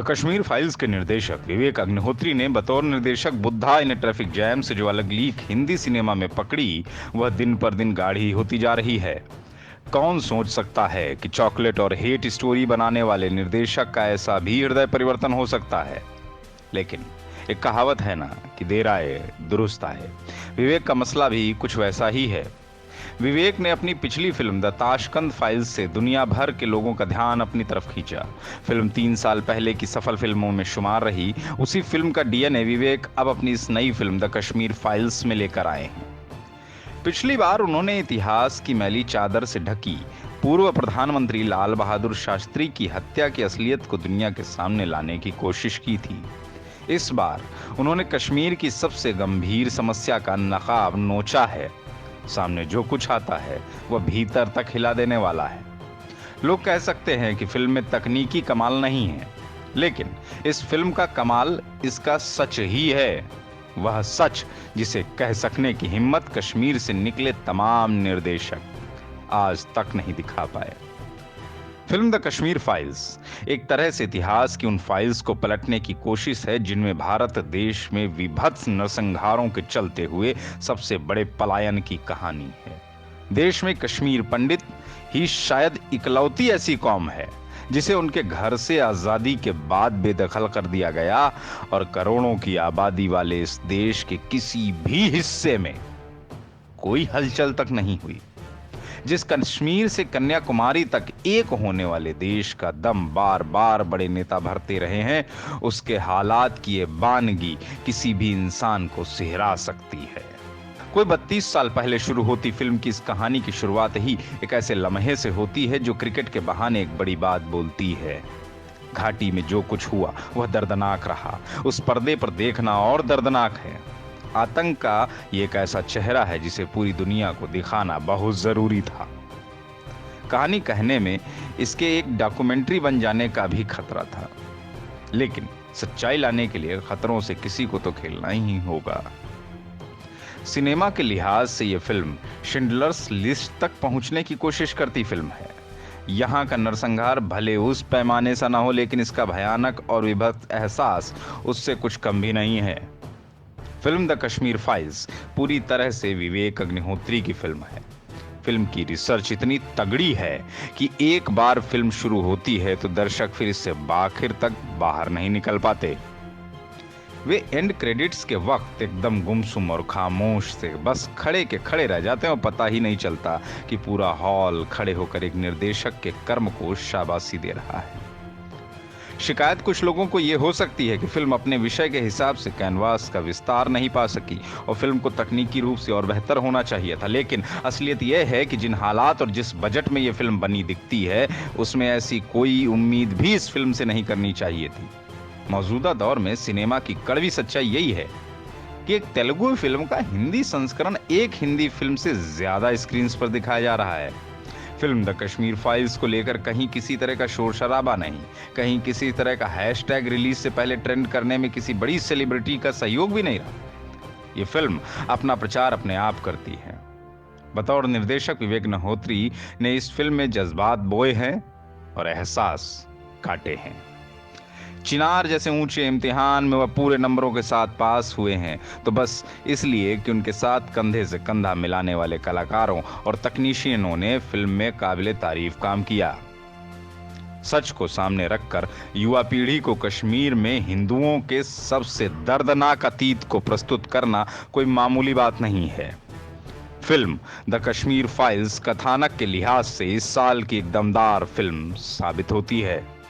The Kashmir files के निर्देशक विवेक अग्निहोत्री ने बतौर निर्देशक बुद्धा इन ट्रैफिक जैम से जो अलग लीक हिंदी सिनेमा में पकड़ी, वह दिन पर दिन गाढ़ी होती जा रही है। कौन सोच सकता है कि चॉकलेट और हेट स्टोरी बनाने वाले निर्देशक का ऐसा भी हृदय परिवर्तन हो सकता है। लेकिन एक कहावत है ना कि देर आए दुरुस्त आए। विवेक का मसला भी कुछ वैसा ही है। विवेक ने अपनी पिछली फिल्म द ताशकंद फाइल्स से दुनिया भर के लोगों का ध्यान अपनी तरफ खींचा। फिल्म 3 साल पहले की सफल फिल्मों में शुमार रही। उसी फिल्म का डीएनए विवेक अब अपनी इस नई फिल्म द कश्मीर फाइल्स में लेकर आए हैं। पिछली बार उन्होंने इतिहास की मैली चादर से ढकी पूर्व प्रधानमंत्री लाल बहादुर शास्त्री की हत्या की असलियत को दुनिया के सामने लाने की कोशिश की थी। इस बार उन्होंने कश्मीर की सबसे गंभीर समस्या का नकाब नोचा है। सामने जो कुछ आता है वह भीतर तक हिला देने वाला है। लोग कह सकते हैं कि फिल्म में तकनीकी कमाल नहीं है, लेकिन इस फिल्म का कमाल इसका सच ही है। वह सच जिसे कह सकने की हिम्मत कश्मीर से निकले तमाम निर्देशक आज तक नहीं दिखा पाए। फिल्म द कश्मीर फाइल्स एक तरह से इतिहास की उन फाइल्स को पलटने की कोशिश है जिनमें भारत देश में विभत्स नरसंहारों के चलते हुए सबसे बड़े पलायन की कहानी है। देश में कश्मीर पंडित ही शायद इकलौती ऐसी कौम है जिसे उनके घर से आजादी के बाद बेदखल कर दिया गया और करोड़ों की आबादी वाले इस देश के किसी भी हिस्से में कोई हलचल तक नहीं हुई। जिस कश्मीर से कन्याकुमारी तक एक होने वाले देश का दम बार बार बड़े नेता भरते रहे हैं, उसके हालात की ये बानगी किसी भी इंसान को सिहरा सकती है। कोई 32 साल पहले शुरू होती फिल्म की इस कहानी की शुरुआत ही एक ऐसे लम्हे से होती है जो क्रिकेट के बहाने एक बड़ी बात बोलती है। घाटी में जो कुछ हुआ वह दर्दनाक रहा, उस पर्दे पर देखना और दर्दनाक है। आतंक का ये एक ऐसा चेहरा है जिसे पूरी दुनिया को दिखाना बहुत जरूरी था। कहानी कहने में इसके एक डॉक्यूमेंट्री बन जाने का भी खतरा था, लेकिन सच्चाई लाने के लिए खतरों से किसी को तो खेलना ही होगा। सिनेमा के लिहाज से यह फिल्म शिंडलर्स लिस्ट तक पहुंचने की कोशिश करती फिल्म है। यहाँ का नरसंहार भले उस पैमाने सा ना हो, लेकिन इसका भयानक और विभत्स एहसास उससे कुछ कम भी नहीं है। फिल्म द कश्मीर फाइल्स पूरी तरह से विवेक अग्निहोत्री की फिल्म है। फिल्म की रिसर्च इतनी तगड़ी है कि एक बार फिल्म शुरू होती है तो दर्शक फिर इससे आखिर तक बाहर नहीं निकल पाते। वे एंड क्रेडिट्स के वक्त एकदम गुमसुम और खामोश से बस खड़े के खड़े रह जाते हैं और पता ही नहीं चलता कि पूरा हॉल खड़े होकर एक निर्देशक के कर्म को शाबाशी दे रहा है। शिकायत कुछ लोगों को यह हो सकती है कि फिल्म अपने विषय के हिसाब से कैनवास का विस्तार नहीं पा सकी और फिल्म को तकनीकी रूप से और बेहतर होना चाहिए था, लेकिन असलियत यह है कि जिन हालात और जिस बजट में यह फिल्म बनी दिखती है उसमें ऐसी कोई उम्मीद भी इस फिल्म से नहीं करनी चाहिए थी। मौजूदा दौर में सिनेमा की कड़वी सच्चाई यही है कि एक तेलुगु फिल्म का हिंदी संस्करण एक हिंदी फिल्म से ज्यादा स्क्रीन पर दिखाया जा रहा है। फिल्म द कश्मीर फाइल्स को लेकर कहीं किसी तरह का शोर शराबा नहीं, कहीं किसी तरह का हैशटैग रिलीज से पहले ट्रेंड करने में किसी बड़ी सेलिब्रिटी का सहयोग भी नहीं रहा। ये फिल्म अपना प्रचार अपने आप करती है। बतौर निर्देशक विवेक अग्निहोत्री ने इस फिल्म में जज्बात बोए हैं और एहसास काटे हैं। चिनार जैसे ऊंचे इम्तिहान में वह पूरे नंबरों के साथ पास हुए हैं तो बस इसलिए कि उनके साथ कंधे से कंधा मिलाने वाले कलाकारों और तकनीशियनों ने फिल्म में काबिले तारीफ काम किया। सच को सामने रखकर युवा पीढ़ी को कश्मीर में हिंदुओं के सबसे दर्दनाक अतीत को प्रस्तुत करना कोई मामूली बात नहीं है। फिल्म द कश्मीर फाइल्स कथानक के लिहाज से इस साल की एक दमदार फिल्म साबित होती है।